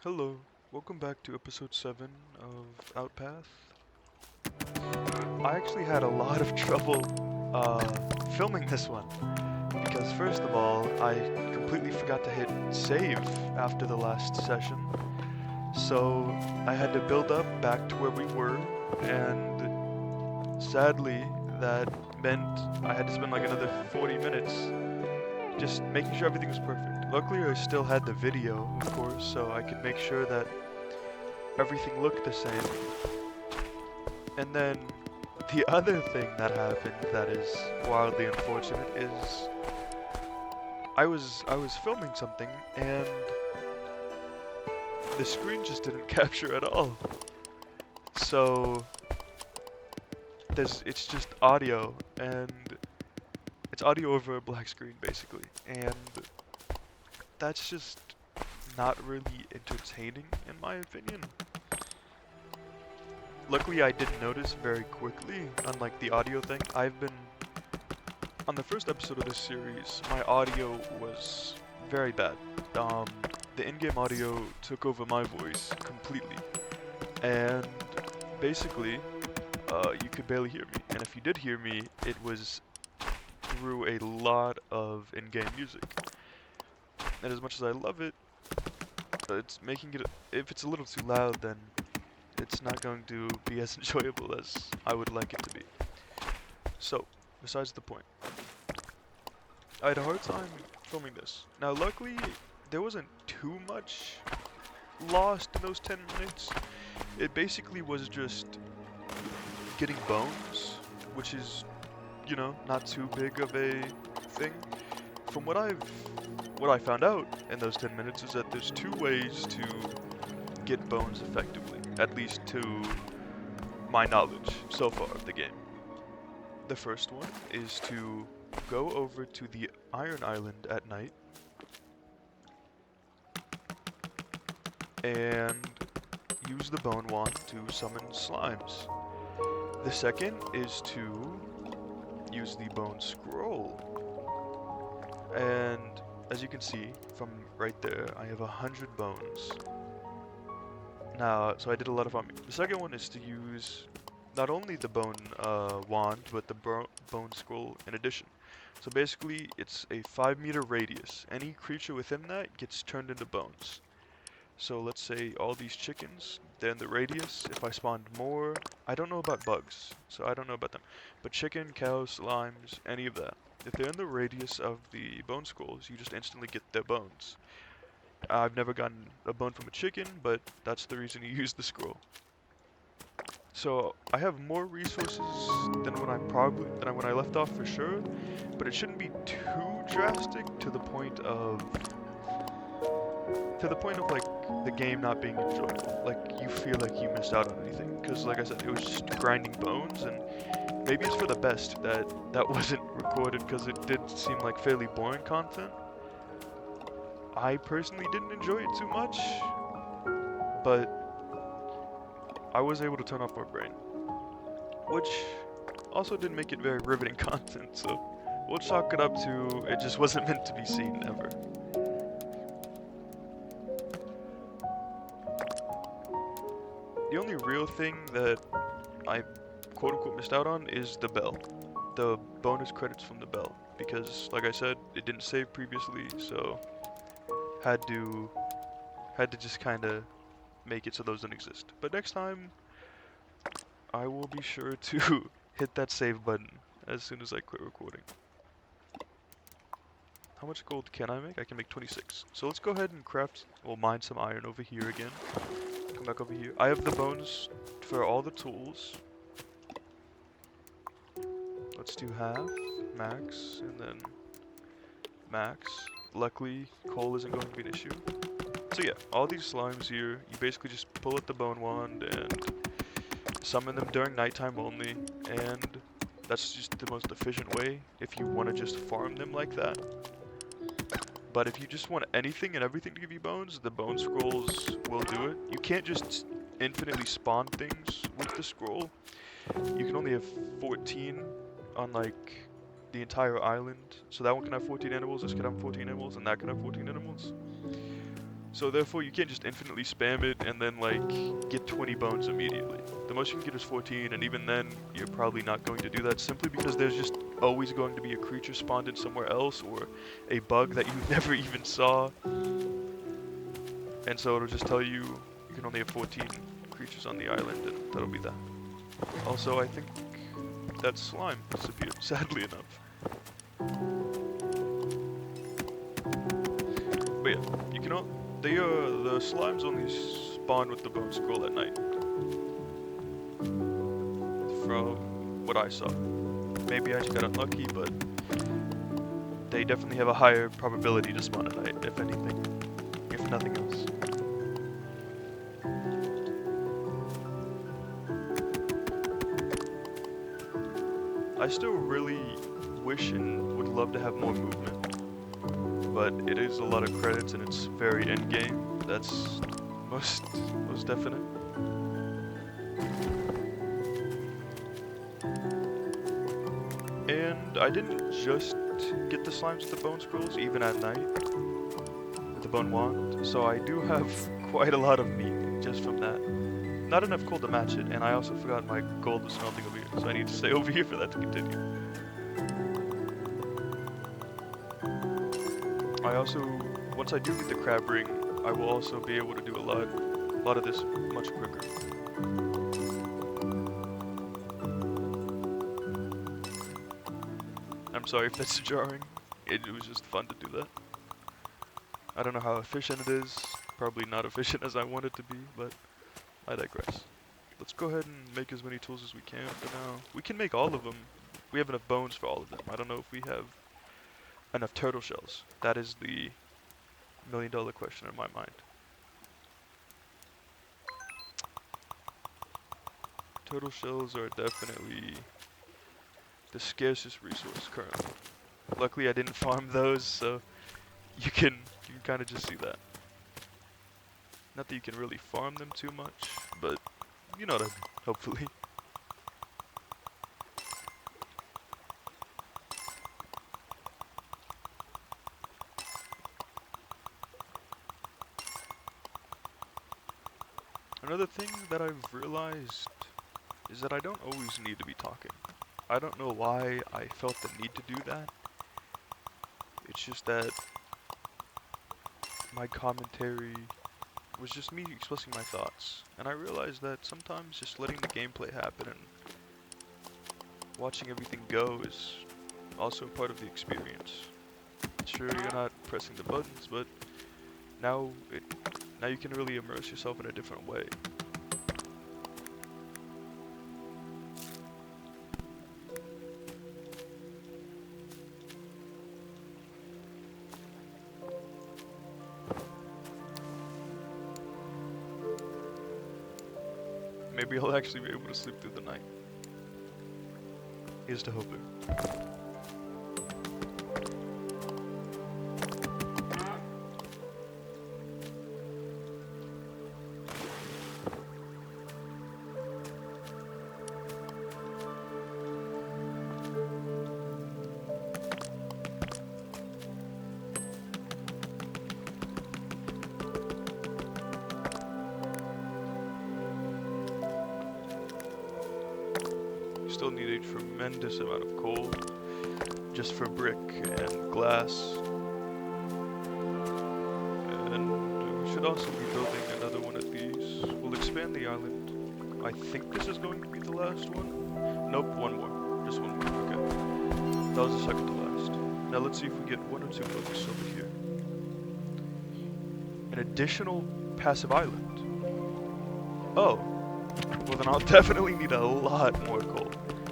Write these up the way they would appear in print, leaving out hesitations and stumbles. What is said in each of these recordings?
Hello, welcome back to episode 7 of Outpath. I actually had a lot of trouble filming this one because first of all, I completely forgot to hit save after the last session. So I had to build up back to where we were, and sadly that meant I had to spend like another 40 minutes just making sure everything was perfect. Luckily I still had the video, of course, so I could make sure that everything looked the same. And then the other thing that happened that is wildly unfortunate is I was filming something and the screen just didn't capture at all. So it's just audio, and it's audio over a black screen basically. And that's just not really entertaining in my opinion. Luckily I did notice very quickly, unlike the audio thing. On the first episode of this series, my audio was very bad. Um, the in-game audio took over my voice completely, and basically, you could barely hear me. And if you did hear me, it was through a lot of in-game music. And as much as I love it, it's making it. If it's a little too loud, then it's not going to be as enjoyable as I would like it to be. So, besides the point. I had a hard time filming this. Now, luckily, there wasn't too much lost in those 10 minutes. It basically was just getting bones, which is, not too big of a thing. From what I found out in those 10 minutes is that there's two ways to get bones effectively, at least to my knowledge so far of the game. The first one is to go over to the Iron Island at night and use the bone wand to summon slimes. The second is to use the bone scroll. And as you can see from right there, I have 100 bones. Now, so I did a lot of farming. The second one is to use not only the bone wand, but the bone scroll in addition. So basically, it's a 5-meter radius. Any creature within that gets turned into bones. So let's say all these chickens, they're in the radius. If I spawned more, I don't know about bugs, so I don't know about them. But chicken, cows, slimes, any of that. If they're in the radius of the bone scrolls, you just instantly get their bones. I've never gotten a bone from a chicken, but that's the reason you use the scroll. So I have more resources than when I left off for sure, but it shouldn't be too drastic to the point of like the game not being enjoyable. Like you feel like you missed out on anything, because like I said, it was just grinding bones, and maybe it's for the best that that wasn't recorded because it did seem like fairly boring content. I personally didn't enjoy it too much, but I was able to turn off my brain, which also didn't make it very riveting content, so we'll chalk it up to it just wasn't meant to be seen ever. The only real thing that I quote-unquote missed out on is the bell. The bonus credits from the bell, because like I said, it didn't save previously, so had to just kind of make it so those don't exist. But next time, I will be sure to hit that save button as soon as I quit recording. How much gold can I make? I can make 26. So let's go ahead and mine some iron over here again. Come back over here. I have the bones for all the tools. Let's do half, max, and then max. Luckily, coal isn't going to be an issue. So yeah, all these slimes here, you basically just pull out the bone wand and summon them during nighttime only, and that's just the most efficient way if you want to just farm them like that. But if you just want anything and everything to give you bones, the bone scrolls will do it. You can't just infinitely spawn things with the scroll. You can only have 14 on like the entire island. So that one can have 14 animals, this can have 14 animals, and that can have 14 animals. So therefore you can't just infinitely spam it and then like get 20 bones immediately. The most you can get is 14, and even then you're probably not going to do that simply because there's just always going to be a creature spawned in somewhere else or a bug that you never even saw. And so it'll just tell you you can only have 14 creatures on the island, and that'll be that. Also, I think that slime disappeared, sadly enough. But yeah, you cannot. The slimes only spawn with the bone scroll at night. From what I saw. Maybe I just got unlucky, but they definitely have a higher probability to spawn at night, if anything. If nothing else. I still really wish and would love to have more movement, but it is a lot of credits and it's very end-game. That's most definite. And I didn't just get the slimes with the bone scrolls, even at night, with the bone wand, so I do have quite a lot of meat just from that. Not enough coal to match it, and I also forgot my gold was smelting over here, so I need to stay over here for that to continue. I also, once I do get the crab ring, I will also be able to do a lot of this much quicker. I'm sorry if that's jarring. It was just fun to do that. I don't know how efficient it is. Probably not efficient as I want it to be, but I digress. Let's go ahead and make as many tools as we can for now. We can make all of them. We have enough bones for all of them. I don't know if we have enough turtle shells. That is the million-dollar question in my mind. Turtle shells are definitely the scarcest resource currently. Luckily I didn't farm those, so you can kind of just see that. Not that you can really farm them too much, but you know what I mean, hopefully. Another thing that I've realized is that I don't always need to be talking. I don't know why I felt the need to do that. It's just that my commentary was just me expressing my thoughts. And I realized that sometimes just letting the gameplay happen and watching everything go is also part of the experience. Sure, you're not pressing the buttons, but now you can really immerse yourself in a different way. Maybe I'll actually be able to sleep through the night. Here's to hoping. Still need a tremendous amount of coal just for brick and glass. And we should also be building another one of these. We'll expand the island. I think this is going to be the last one. Nope, one more. Just one more. Okay. That was the second to last. Now let's see if we get one or two books over here. An additional passive island. Oh. Well then I'll definitely need a lot more coal.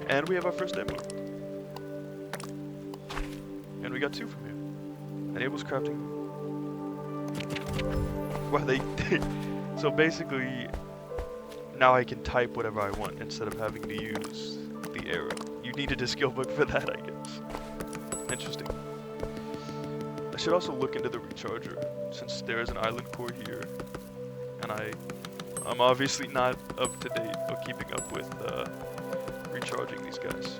And we have our first emerald. And we got 2 from here. Enables crafting. Well, so basically, now I can type whatever I want instead of having to use the arrow. You needed a skill book for that, I guess. Interesting. I should also look into the recharger, since there is an island core here. And I'm obviously not up to date or keeping up with recharging these guys.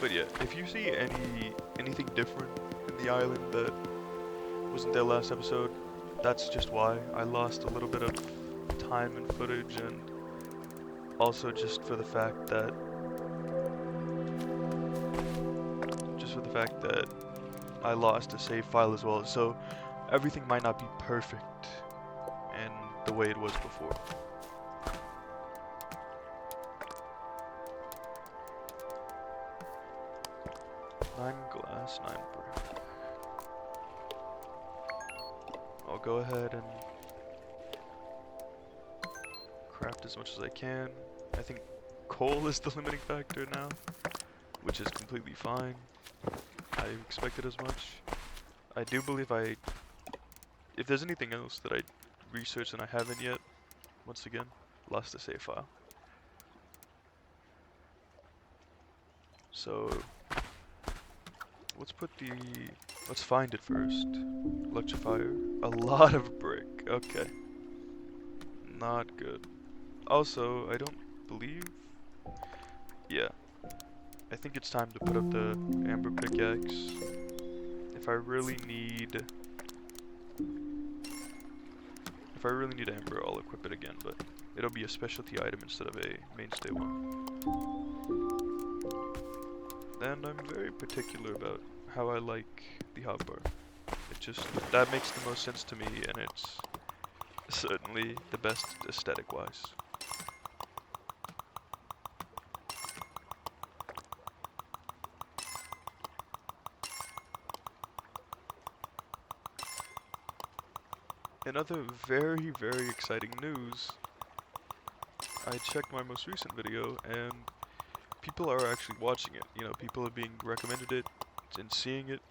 But yeah, if you see anything different in the island that wasn't there last episode, that's just why. I lost a little bit of time and footage, and also just for the fact that I lost a save file as well, so everything might not be perfect and the way it was before. Nine glass, 9 brick. I'll go ahead and craft as much as I can. I think coal is the limiting factor now, which is completely fine. I expected as much. I do believe if there's anything else that I researched and I haven't yet, once again, lost the save file. So, let's find it first. Electrifier. A lot of brick. Okay. Not good. Also, I don't believe... Yeah. I think it's time to put up the amber pickaxe. If I really need amber, I'll equip it again, but it'll be a specialty item instead of a mainstay one. And I'm very particular about how I like the hotbar. That makes the most sense to me, and it's certainly the best aesthetic-wise. In other very, very exciting news, I checked my most recent video, and people are actually watching it. You know, people are being recommended it and seeing it.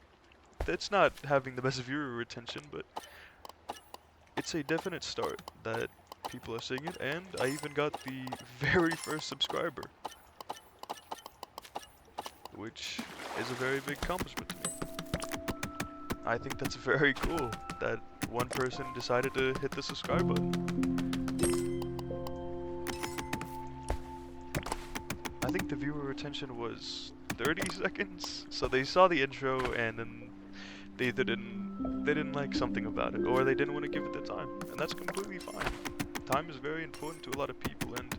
It's not having the best viewer retention, but it's a definite start that people are seeing it, and I even got the very first subscriber, which is a very big accomplishment to me. I think that's very cool that one person decided to hit the subscribe button. I think the viewer retention was 30 seconds, so they saw the intro and then they either didn't like something about it, or they didn't want to give it the time, and that's completely fine. Time is very important to a lot of people, and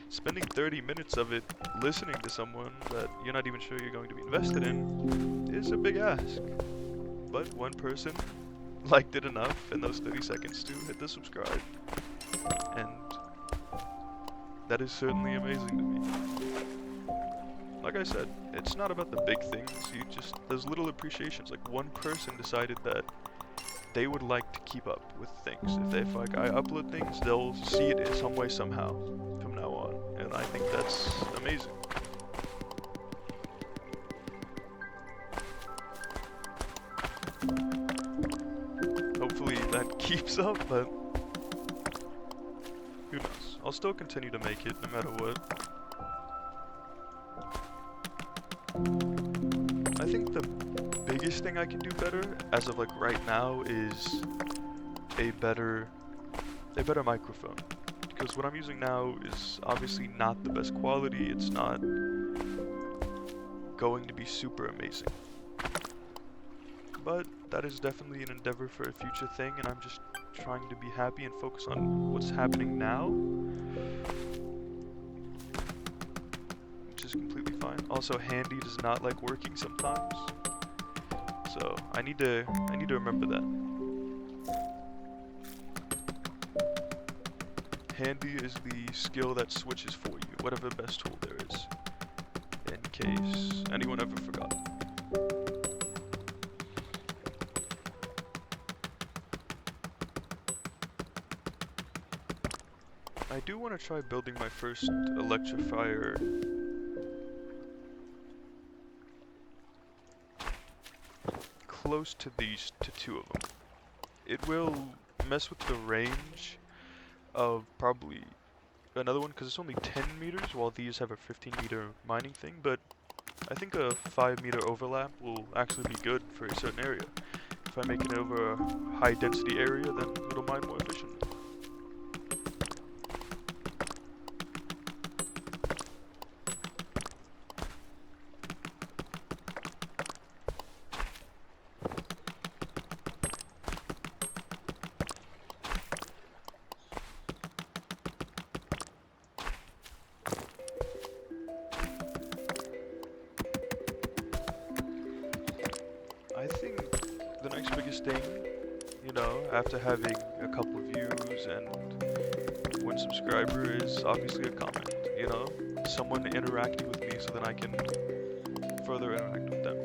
spending 30 minutes of it listening to someone that you're not even sure you're going to be invested in is a big ask. But one person liked it enough in those 30 seconds to hit the subscribe, and that is certainly amazing to me. Like I said, it's not about the big things, there's little appreciations. Like, one person decided that they would like to keep up with things. If like I upload things, they'll see it in some way somehow from now on, and I think that's amazing. Hopefully that keeps up, but who knows. I'll still continue to make it no matter what. I think the biggest thing I can do better, as of like right now, is a better microphone. Because what I'm using now is obviously not the best quality, it's not going to be super amazing. But that is definitely an endeavor for a future thing, and I'm just trying to be happy and focus on what's happening now, which is completely fine. Also, Handy does not like working sometimes, so I need to remember that. Handy is the skill that switches for you, whatever best tool there is, in case anyone ever forgot. I do want to try building my first electrifier close to two of them. It will mess with the range of probably another one, because it's only 10 meters, while these have a 15-meter mining thing, but I think a 5-meter overlap will actually be good for a certain area. If I make it over a high-density area, then it'll mine more efficiently. I think the next biggest thing, you know, after having a couple views and 1 subscriber is obviously a comment, you know? Someone interacting with me so that I can further interact with them.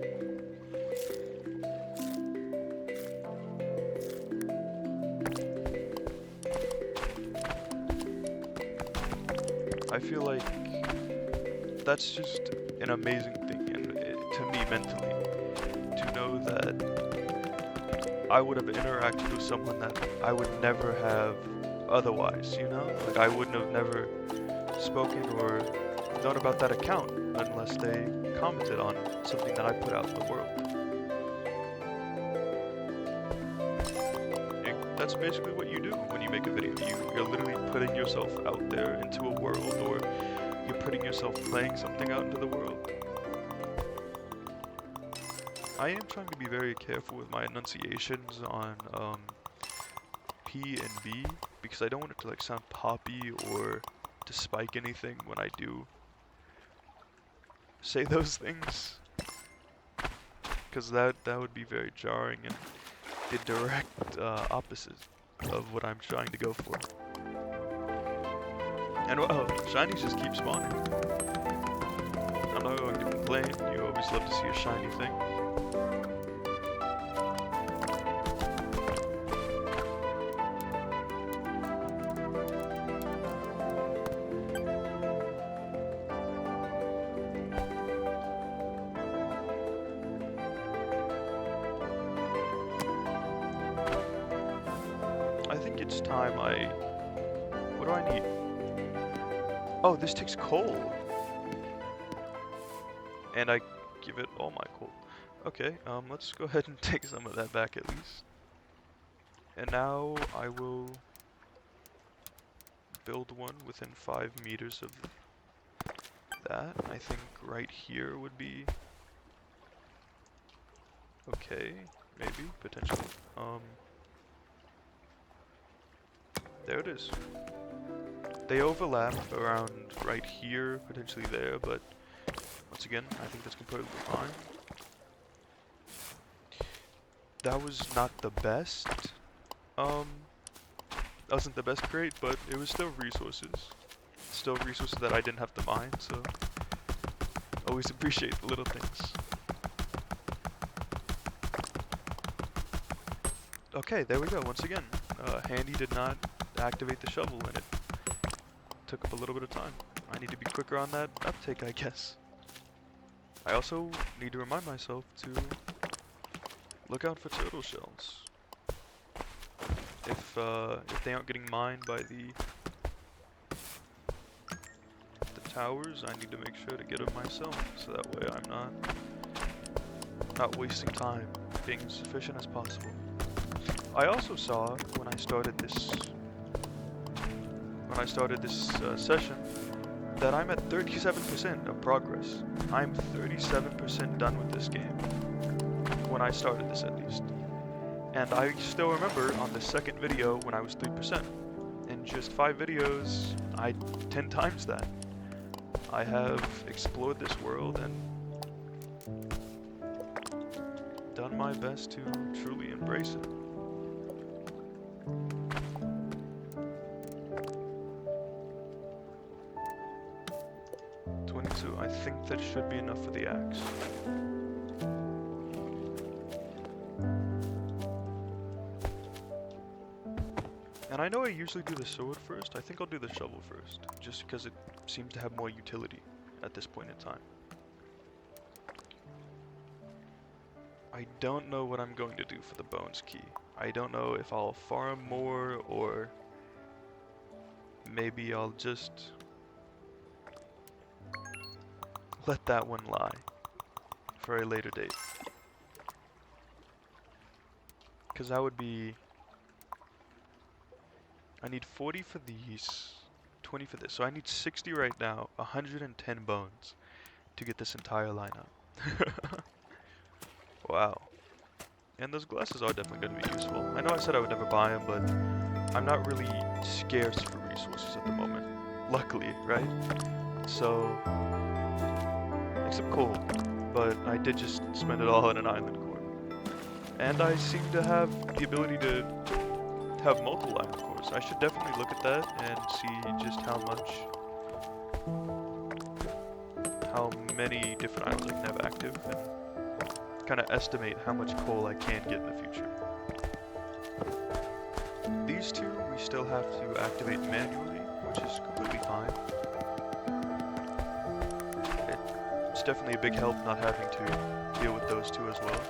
I feel like that's just an amazing thing, and to me mentally, to know that I would have interacted with someone that I would never have otherwise, you know? Like I wouldn't have never spoken or known about that account unless they commented on something that I put out in the world. That's basically what you do when you make a video. You're literally putting yourself out there into a world, or you're putting yourself playing something out into the world. I am trying to be very careful with my enunciations on P and B, because I don't want it to like sound poppy or to spike anything when I do say those things, because that would be very jarring and the direct opposite of what I'm trying to go for. And wow, shinies just keep spawning. I'm not going to complain, you always love to see a shiny thing. I think it's time what do I need? Oh, this takes coal. And I give it all my coal. Okay, let's go ahead and take some of that back at least. And now I will build one within 5 meters of that. I think right here would be okay, maybe, potentially. There it is. They overlap around right here, potentially there, but once again, I think that's completely fine. That was not the best. Wasn't the best crate, but it was still resources. Still resources that I didn't have to mine, so always appreciate the little things. Okay, there we go, once again. Handy did not activate the shovel, and it took up a little bit of time. I need to be quicker on that uptake, I guess. I also need to remind myself to look out for turtle shells. If they aren't getting mined by the towers, I need to make sure to get them myself, so that way I'm not wasting time, being as efficient as possible. I also saw when I started this session that I'm at 37% of progress. I'm 37% done with this game when I started this, at least. And I still remember on the second video when I was 3%. In just 5 videos, I 10 times that. I have explored this world and done my best to truly embrace it. I think that should be enough for the axe. And I know I usually do the sword first. I think I'll do the shovel first, just because it seems to have more utility at this point in time. I don't know what I'm going to do for the bones key. I don't know if I'll farm more, or maybe I'll just let that one lie for a later date. Because that would be... I need 40 for these, 20 for this. So I need 60 right now, 110 bones to get this entire lineup. Wow. And those glasses are definitely going to be useful. I know I said I would never buy them, but I'm not really scarce for resources at the moment. Luckily, right? So... except coal, but I did just spend it all in an island core. And I seem to have the ability to have multiple island cores. I should definitely look at that and see just how many different islands I can have active, and kind of estimate how much coal I can get in the future. These two we still have to activate manually, which is completely fine. It's definitely a big help not having to deal with those two as well.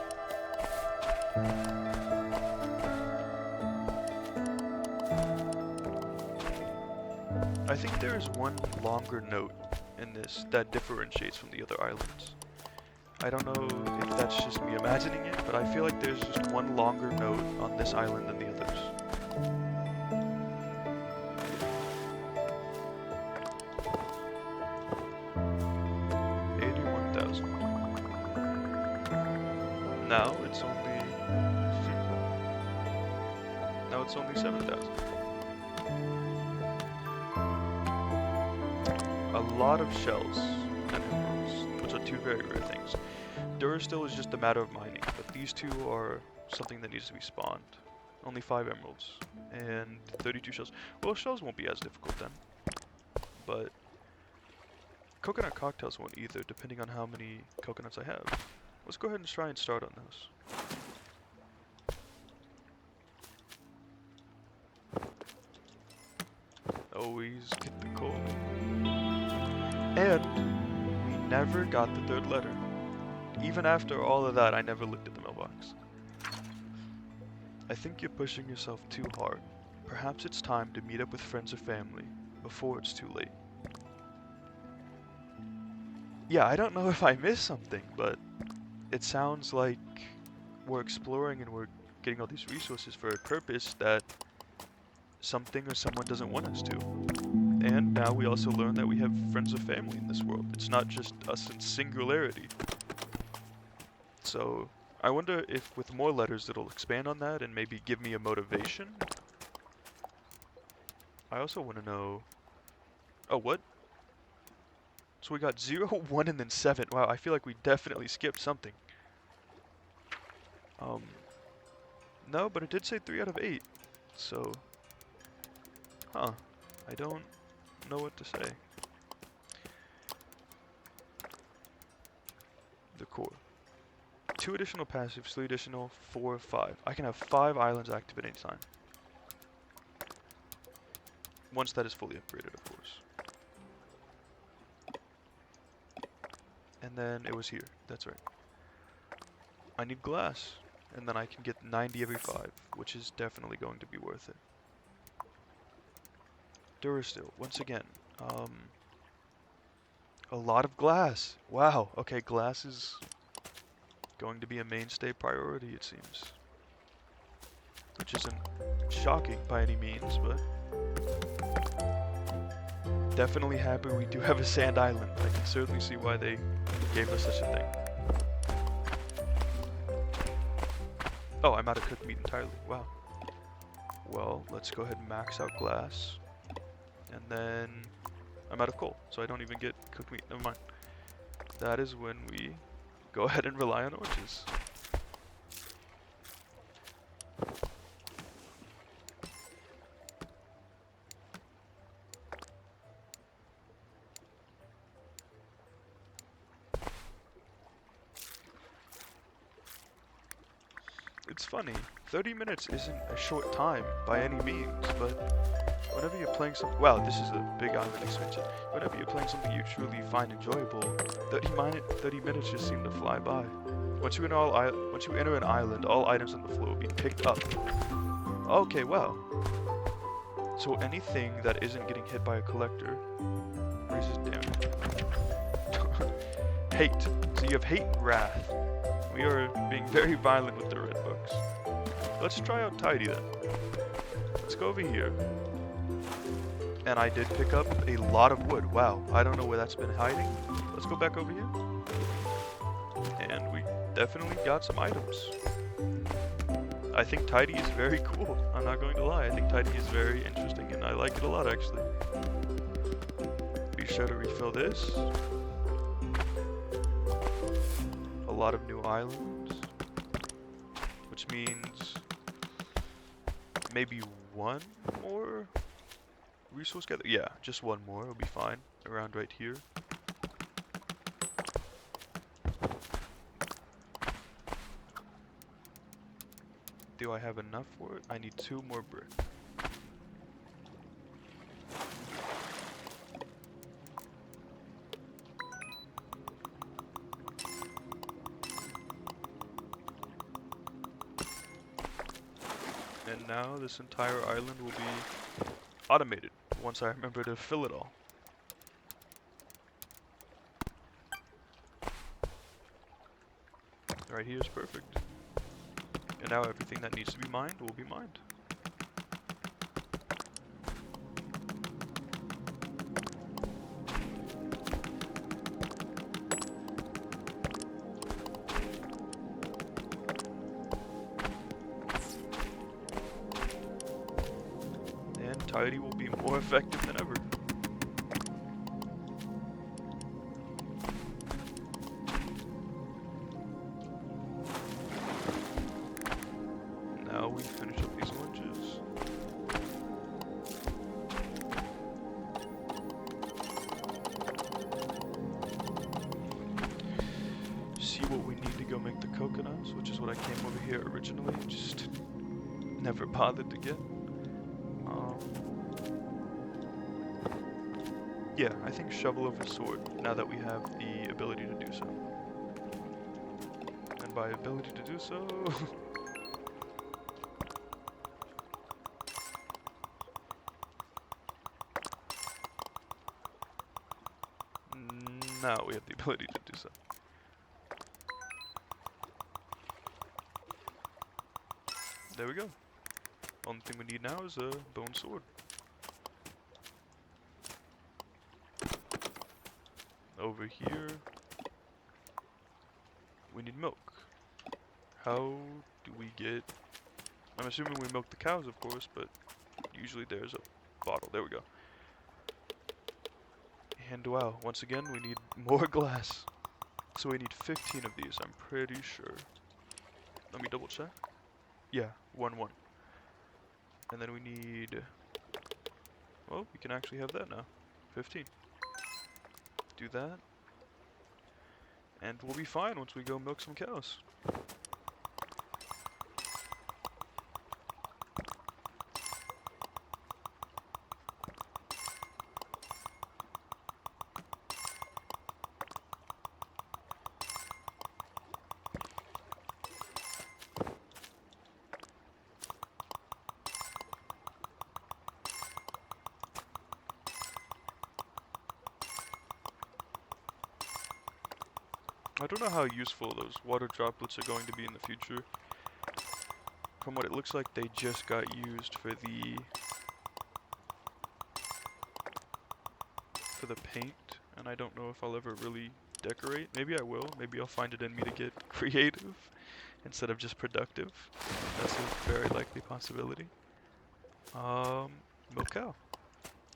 I think there is one longer note in this that differentiates from the other islands. I don't know if that's just me imagining it, but I feel like there's just one longer note on this island than the others. Now it's only 7,000. A lot of shells and emeralds, which are two very rare things. Durasteel is just a matter of mining, but these two are something that needs to be spawned. Only 5 emeralds and 32 shells. Well, shells won't be as difficult then, but coconut cocktails won't either, depending on how many coconuts I have. Let's go ahead and try and start on those. Always get the coal. And we never got the 3rd letter. Even after all of that, I never looked at the mailbox. I think you're pushing yourself too hard. Perhaps it's time to meet up with friends or family before it's too late. Yeah, I don't know if I missed something, but it sounds like we're exploring and we're getting all these resources for a purpose that something or someone doesn't want us to. And now we also learn that we have friends or family in this world. It's not just us in singularity. So I wonder if with more letters it'll expand on that and maybe give me a motivation. I also want to know... Oh, what? So we got 0, 1, and then 7. Wow, I feel like we definitely skipped something. No, but it did say 3 out of 8. So... Huh. I don't know what to say. The core. 2 additional passives, 3 additional, 4, 5. I can have 5 islands active at any time. Once that is fully upgraded, of course. And then it was here. That's right. I need glass. And then I can get 90 every 5, which is definitely going to be worth it. Durasteel, once again. A lot of glass. Wow. Okay, glass is going to be a mainstay priority, it seems. Which isn't shocking by any means, but definitely happy we do have a sand island. I can certainly see why they gave us such a thing. Oh, I'm out of cooked meat entirely. Wow. Well, let's go ahead and max out glass. And then I'm out of coal, so I don't even get cooked meat. Never mind. That is when we go ahead and rely on oranges. It's funny, 30 minutes isn't a short time by any means, but whenever you're playing something, wow, this is a big island expansion. Whenever you're playing something you truly find enjoyable, 30 minutes just seem to fly by. Once you enter an island, all items on the floor will be picked up. Okay, wow. So anything that isn't getting hit by a collector raises damage. Hate. So you have hate and wrath. We are being very violent with the red books. Let's try out tidy then. Let's go over here. And I did pick up a lot of wood. Wow, I don't know where that's been hiding. Let's go back over here. And we definitely got some items. I think tidy is very cool. I'm not going to lie. I think tidy is very interesting and I like it a lot actually. Be sure to refill this. A lot of new islands, which maybe one more resource gather. Yeah, just one more. It'll be fine. Around right here. Do I have enough for it? I need 2 more brick. And now this entire island will be automated once I remember to fill it all. Right here is perfect. And now everything that needs to be mined will be mined. And tidy will be more effective than ever. Now we finish up these lunges. See what we need to go make the coconuts, which is what I came over here originally, just never bothered to get. Yeah, I think shovel over sword, now that we have the ability to do so. And by ability to do so... now we have the ability to do so. There we go. Only thing we need now is a bone sword. Over here, we need milk. How do we get... I'm assuming we milk the cows, of course, but usually there's a bottle. There we go. And wow, once again, we need more glass. So we need 15 of these, I'm pretty sure. Let me double check. Yeah, 1. And then we need... well, we can actually have that now. 15. Do that. And we'll be fine once we go milk some cows. I don't know how useful those water droplets are going to be in the future. From what it looks like, they just got used for the paint, and I don't know if I'll ever really decorate. Maybe I will. Maybe I'll find it in me to get creative instead of just productive. That's a very likely possibility. Milk cow.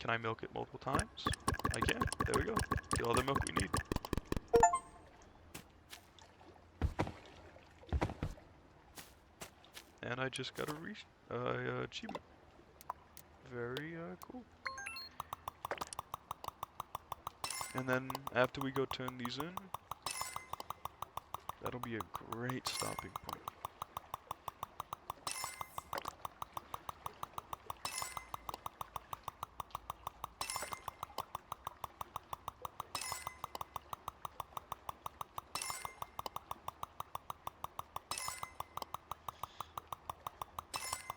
Can I milk it multiple times? I can. There we go. Get all the milk we need. And I just got a achievement. Very cool. And then after we go turn these in, that'll be a great stopping point.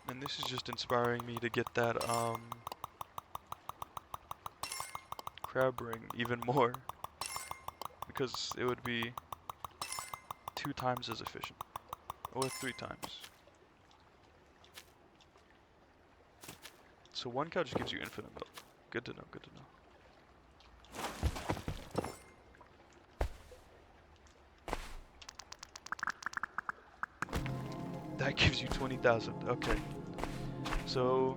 And this is just inspiring me to get that crab ring even more, because it would be 2 times as efficient, or 3 times. So 1 cow just gives you infinite milk. Good to know, good to know. That gives you 20,000, okay. So,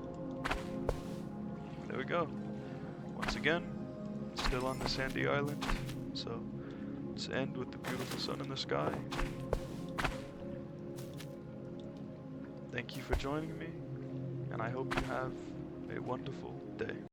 there we go. Once again, still on the sandy island. So, let's end with the beautiful sun in the sky. Thank you for joining me, and I hope you have a wonderful day.